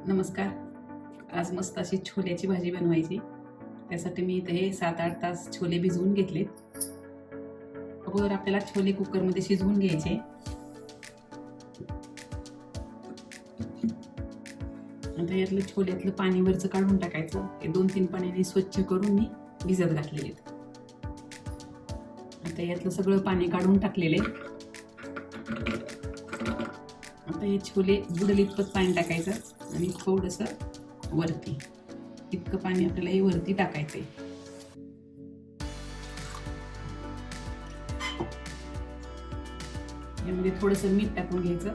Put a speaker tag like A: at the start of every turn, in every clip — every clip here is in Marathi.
A: नमस्कार. आज मस्त अशी छोल्याची भाजी बनवायची. त्यासाठी मी इथे 7-8 तास छोले भिजवून घेतलेत. अगोदर आपल्याला छोले कुकरमध्ये शिजवून घ्यायचे. आता यातलं छोल्यातलं पाणी वरचं काढून टाकायचं. हे 2-3 पाण्याने स्वच्छ करून मी भिजत घातलेले. आता यातलं सगळं पाणी काढून टाकलेले. आता हे छोले बुडेल इतपत पाणी टाकायचं आणि थोडंसं वरती इतकं पाणी आपल्याला हे वरती टाकायचंय. यामध्ये थोडंसं मीठ टाकून घ्यायचं,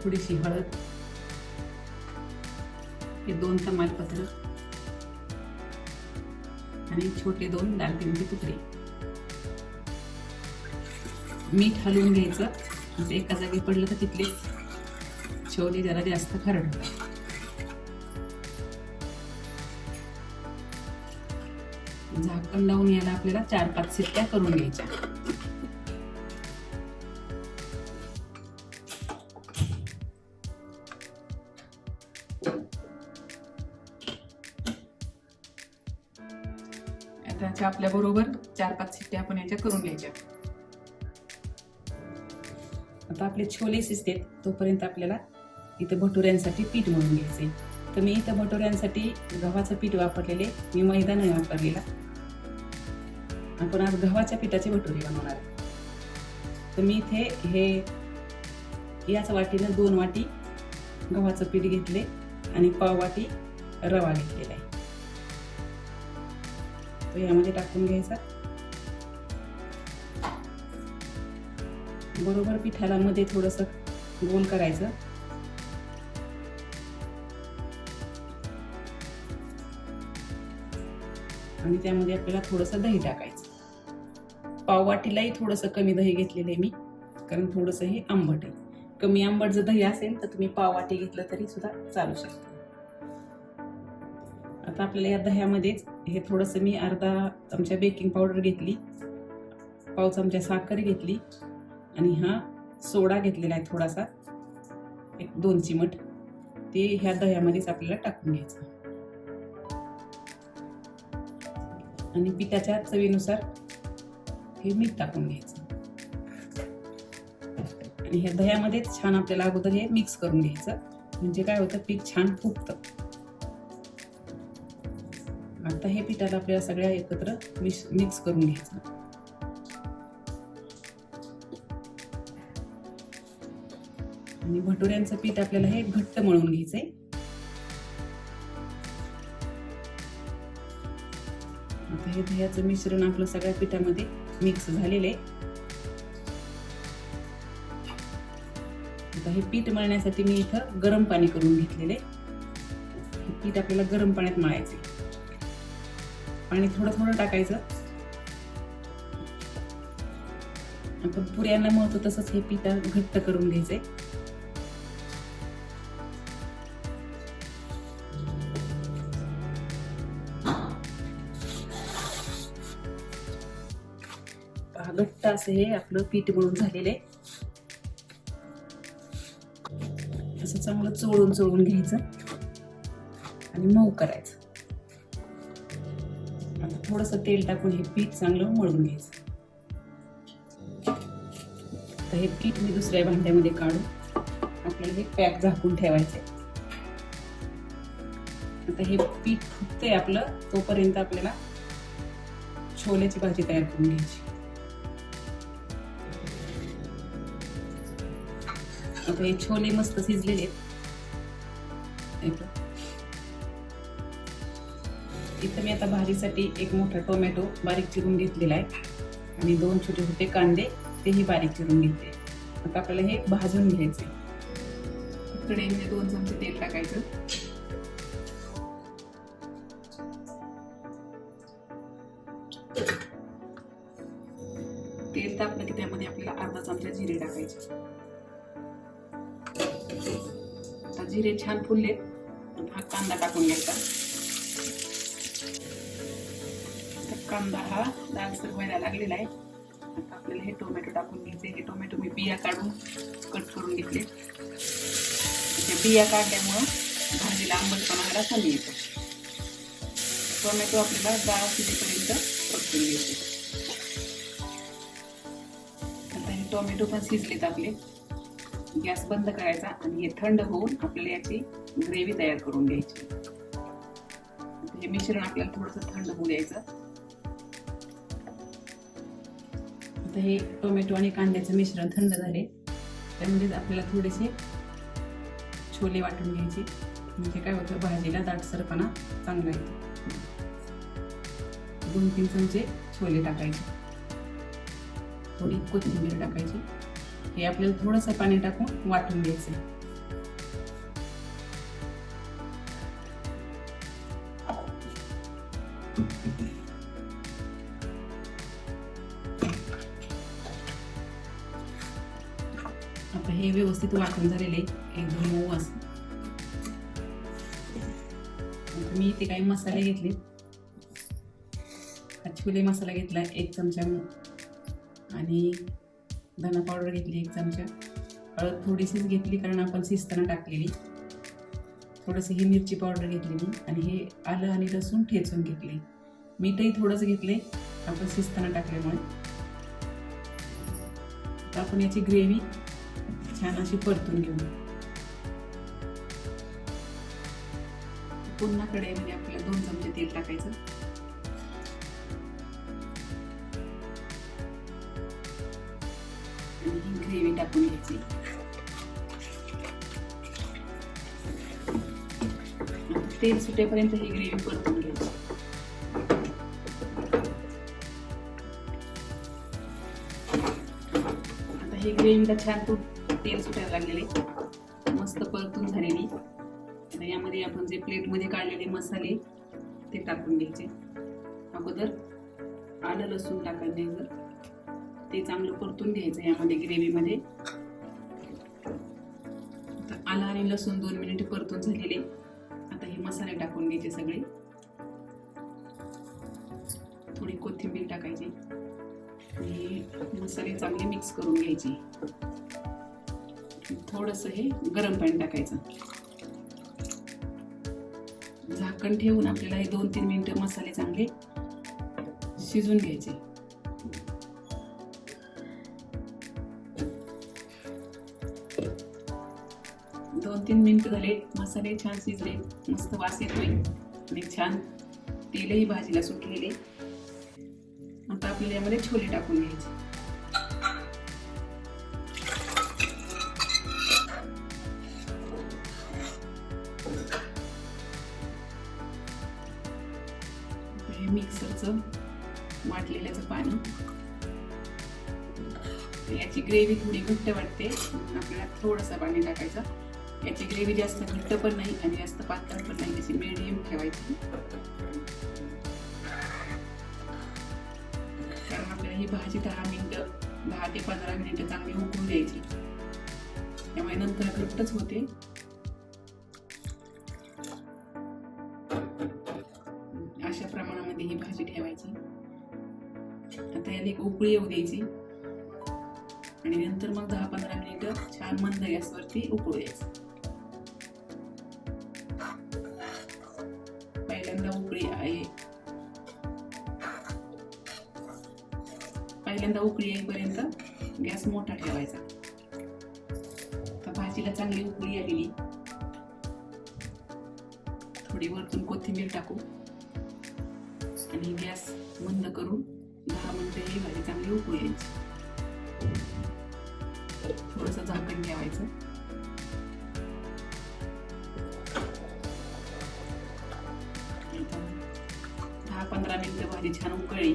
A: थोडीशी हळद, हे 2 तमालपत्र आणि छोटे 2 दालचिनीचे तुकडे. मीठ हलवून घ्यायचं. म्हणजे एका जागी पडलं तर तिथले छोले जरा जास्त खरडतात. झाकण लावून याला आपल्याला 4-5 शिट्ट्या करून घ्यायच्या. आता आपल्या बरोबर 4-5 शिट्ट्या आपण याच्या करून घ्यायच्या. आता आपले छोले शिजतात तोपर्यंत आपल्याला इथे भटुऱ्यांसाठी पीठ मळून घ्यायचे. तर मी इथं भटुऱ्यांसाठी गव्हाचं पीठ वापरलेले, मी मैदा नाही वापरलेला. आपण आज गव्हाच्या पिठाचे भटुरे बनवणार. तर मी इथे हे याच वाटीनं 2 वाटी गव्हाचं पीठ घेतले आणि पाव वाटी रवा घेतलेला आहे. तो यामध्ये टाकून घ्यायचा. बरोबर पिठाला मध्ये थोडंसं गोल करायचं. आणि त्यामध्ये आपल्याला थोडंसं दही टाकायचं. पाववाटीलाही थोडंसं कमी दही घेतलेलं आहे मी, कारण थोडंसं हे आंबट आहे. कमी आंबट जर दही असेल तर तुम्ही पाववाटी घेतलं तरी सुद्धा चालू शकतं. आता आपल्याला या दह्यामध्येच हे थोडंसं मी अर्धा चमचा बेकिंग पावडर घेतली, पाव चमचा साखर घेतली आणि हा सोडा घेतलेला आहे थोडासा, 1-2 चिमट. ते ह्या दह्यामध्येच आपल्याला टाकून घ्यायचं आणि पिठाच्या चवीनुसार हे मीठ टाकून घ्यायचं आणि ह्या दह्यामध्येच छान आपल्याला अगोदर हे मिक्स करून घ्यायचं. म्हणजे काय होतं, पीठ छान फुगतं. आता हे पिठाला आपल्याला सगळ्या एकत्र मिक्स करून घ्यायचं. आणि भटुऱ्यांचं पीठ आपल्याला हे घट्ट मळून घ्यायचंय. आता हे दह्याचं मिश्रण आपलं सगळ्या पिठामध्ये मिक्स झालेलं आहे. आता हे पीठ मळण्यासाठी मी इथं गरम पाणी करून घेतलेले. हे पीठ आपल्याला गरम पाण्यात मळायचे. पाणी थोडं थोडं टाकायचं. आपण पुऱ्यांना मळतो तसंच हे पीठ घट्ट करून घ्यायचंय. घट्ट असं हे आपलं पीठ मळून झालेलं आहे. असं चांगलं चोळून घ्यायचं आणि मऊ करायचं. आता थोडंसं तेल टाकून हे पीठ चांगलं मळून घ्यायचं. तर हे पीठ मी दुसऱ्या भांड्यामध्ये काढून आपल्याला हे पॅक झाकून ठेवायचे. आता हे पीठ फुगतंय आपलं, तोपर्यंत आपल्याला छोल्याची भाजी तयार करून घ्यायची. आता हे छोले मस्त शिजलेले आहेत. इथं मी आता भाजीसाठी 1 मोठा टोमॅटो बारीक चिरून घेतलेला आहे आणि 2 छोटे छोटे कांदे तेही बारीक चिरून घेतले. आता आपल्याला हे भाजून घ्यायचे. कढईमध्ये 2 चमचे तेल टाकायचं. तेल तापलं की त्यामध्ये आपल्याला अर्धा चमचा जिरे टाकायचे. आता जिरे छान फुलले. हा कांदा टाकून घ्यायचा. कांदा हा लालसर व्हायला लागलेला आहे. आता आपल्याला हे टोमॅटो टाकून घ्यायचे. हे टोमॅटो मी बिया काढून कट करून घेतले. ते बिया काढल्यामुळं भाजीला आंबटपणा यायला कमी येतो. टोमॅटो आपल्याला डाळ शिजेपर्यंत परतून घ्यायचे. आता हे टोमॅटो पण शिजलेत आपले. गॅस बंद करायचा आणि हे थंड होऊन आपल्याला याची ग्रेव्ही तयार करून घ्यायची. हे मिश्रण आपल्याला थोडंसं थंड होऊ द्यायचं. आता हे टोमॅटो आणि कांद्याचं मिश्रण थंड झाले, त्यामध्ये आपल्याला थोडेसे छोले वाटून घ्यायचे. म्हणजे काय होतं, भाजीला दाटसरपणा चांगला येतो. 2-3 चमचे छोले टाकायचे, थोडी कोथिंबीर टाकायची. हे आपल्याला थोडंसं पाणी टाकून वाटून घ्यायचं. आता हे व्यवस्थित वाटून झालेले एकदम मऊ असं. मी इथे काही मसाले घेतले. छोले मसाला घेतला 1 चमचा आणि धना पावडर घेतली 1 चमचा. हळद थोडीशीच घेतली कारण आपण शिजताना टाकलेली. थोडंसं ही मिरची पावडर घेतली मी आणि हे आलं आणि लसूण ठेचून घेतले. मीठही थोडंसं घेतले आपण शिजताना टाकल्यामुळे. तर आपण याची ग्रेव्ही छान अशी परतून घेऊ. पुन्हा कढईमध्ये आपल्याला 2 चमचे तेल टाकायचं. आणि ही ग्रेव्ही टाकून घ्यायची. तेल सुटेपर्यंत ही ग्रेव्ही परतून घ्यायची. आता ही ग्रेव्हीला छान तेल सुटायला लागलेले, मस्त परतून झालेली. आता यामध्ये आपण जे प्लेटमध्ये काढलेले मसाले ते टाकून घ्यायचे. अगोदर आलं लसूण टाकायचं, ते चांगलं परतून घ्यायचं यामध्ये ग्रेव्हीमध्ये. आलं आणि लसूण 2 मिनिट परतून झालेले. आता हे मसाले टाकून घ्यायचे सगळे. थोडी कोथिंबीर टाकायची आणि मसाले चांगले मिक्स करून घ्यायचे. थोडंसं हे गरम पाणी टाकायचं. झाकण ठेवून आपल्याला हे 2-3 मिनिटं मसाले चांगले शिजून घ्यायचे. 2-3 मिनिटं झाले, मसाले छान शिजले, मस्त वास येतोय आणि छान तेलही भाजीला सुटलेले. आता आपल्याला यामध्ये छोले टाकून घ्यायचे. हे मिक्सरचं वाटलेल्याचं पाणी. याची ग्रेव्ही थोडी घट्ट वाटते, आपल्याला थोडंसं पाणी टाकायचं. याची ग्रेव्ही जास्त घट्ट पण नाही आणि जास्त पातळ पण नाही, अशी मीडियम ठेवायची. कारण आपल्याला ही भाजी 10 ते 15 मिनिटं चांगली उकळून द्यायची, त्यामुळे नंतर घट्टच होते. अशा प्रमाणामध्ये ही भाजी ठेवायची. आता याला एक उकळी येऊ द्यायची आणि नंतर मग 10-15 मिनिटं छान मंद गॅसवरती उकळू द्यायचं. पहिल्यांदा उकळी येईपर्यंत गॅस मोठा ठेवायचा. तर भाजीला चांगली उकळी आलेली. थोडी वरतून कोथिंबीर टाकू आणि गॅस बंद करून 10 मिनिटं ही भाजी चांगली उकळू यायची. थोडंसं झाकण ठेवायचं. दहा 15 मिनिटं भाजी छान उकळली.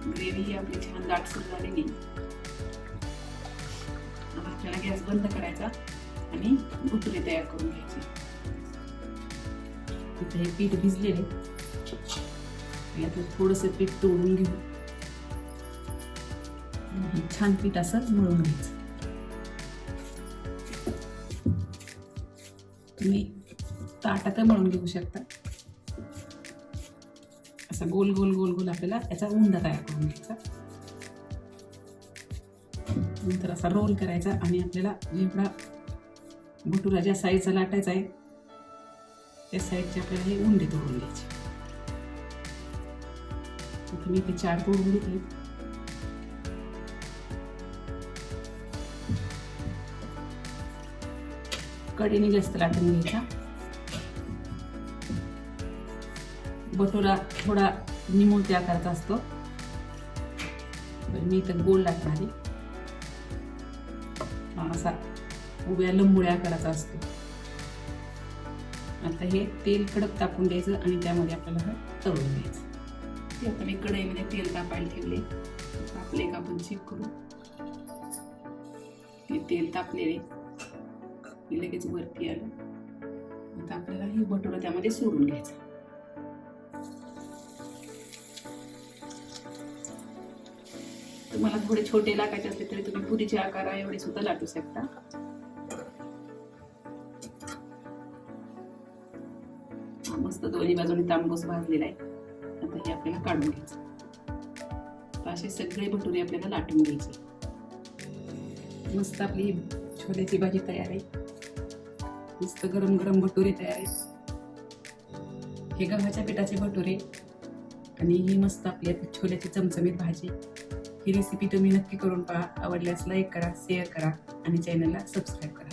A: ग्रेव्ही ही आपली छान दाटसर झालेली. आपल्याला गॅस बंद करायचा आणि भुटुरे तयार करून घ्यायचे. इथे हे पीठ भिजलेले, यातलं थोडंसं पीठ तोडून घेऊ. छान पीठ असं मळून घ्यायचं. तुम्ही ताटात मळून घेऊ शकता. असं गोल गोल गोल गोल आपल्याला याचा उंडा तयार करून घ्यायचा. नंतर असा रोल करायचा आणि आपल्याला जेवढा भटुरा ज्या साईजचा लाटायचा आहे त्या साईजचे आपल्याला हे उंडे तोडून घ्यायचे. आता मी ते 4 तोडून घेतले. कढईने जास्त लाटून घ्यायचा. भटुरा थोडा निमुळत्या आकाराचा असतो, तर मी इथं गोल लाटणार आहे. हा असा उभ्या लंबुळ्या आकाराचा असतो. आता हे तेल कडक तापून द्यायचं आणि त्यामध्ये आपल्याला तळून द्यायचं. ते आता मी कढईमध्ये तेल तापायला ठेवले. तापले का आपण चेक करू. हे तेल तापलेले लगेच वरती आलं. आता आपल्याला हे भटुरा त्यामध्ये सोडून घ्यायचं. तुम्हाला थोडे छोटे लाटायचे असले तरी तुम्ही पुरीच्या आकारा एवढे सुद्धा लाटू शकता. मस्त दोन्ही बाजूने तांबूस भाजलेला आहे. आता हे आपल्याला काढून घ्यायचं. असे सगळे भटुरे आपल्याला लाटून घ्यायचे. मस्त आपली छोल्याची भाजी तयार आहे. मस्त गरम गरम भटुरे तयार आहेत. हे गव्हाच्या पिठाचे भटुरे आणि ही मस्त आपली छोल्याची चमचमीत भाजी. ही रेसिपी तुम्ही नक्की करून पहा. आवडल्यास लाईक करा, शेअर करा आणि चॅनलला सबस्क्राईब करा.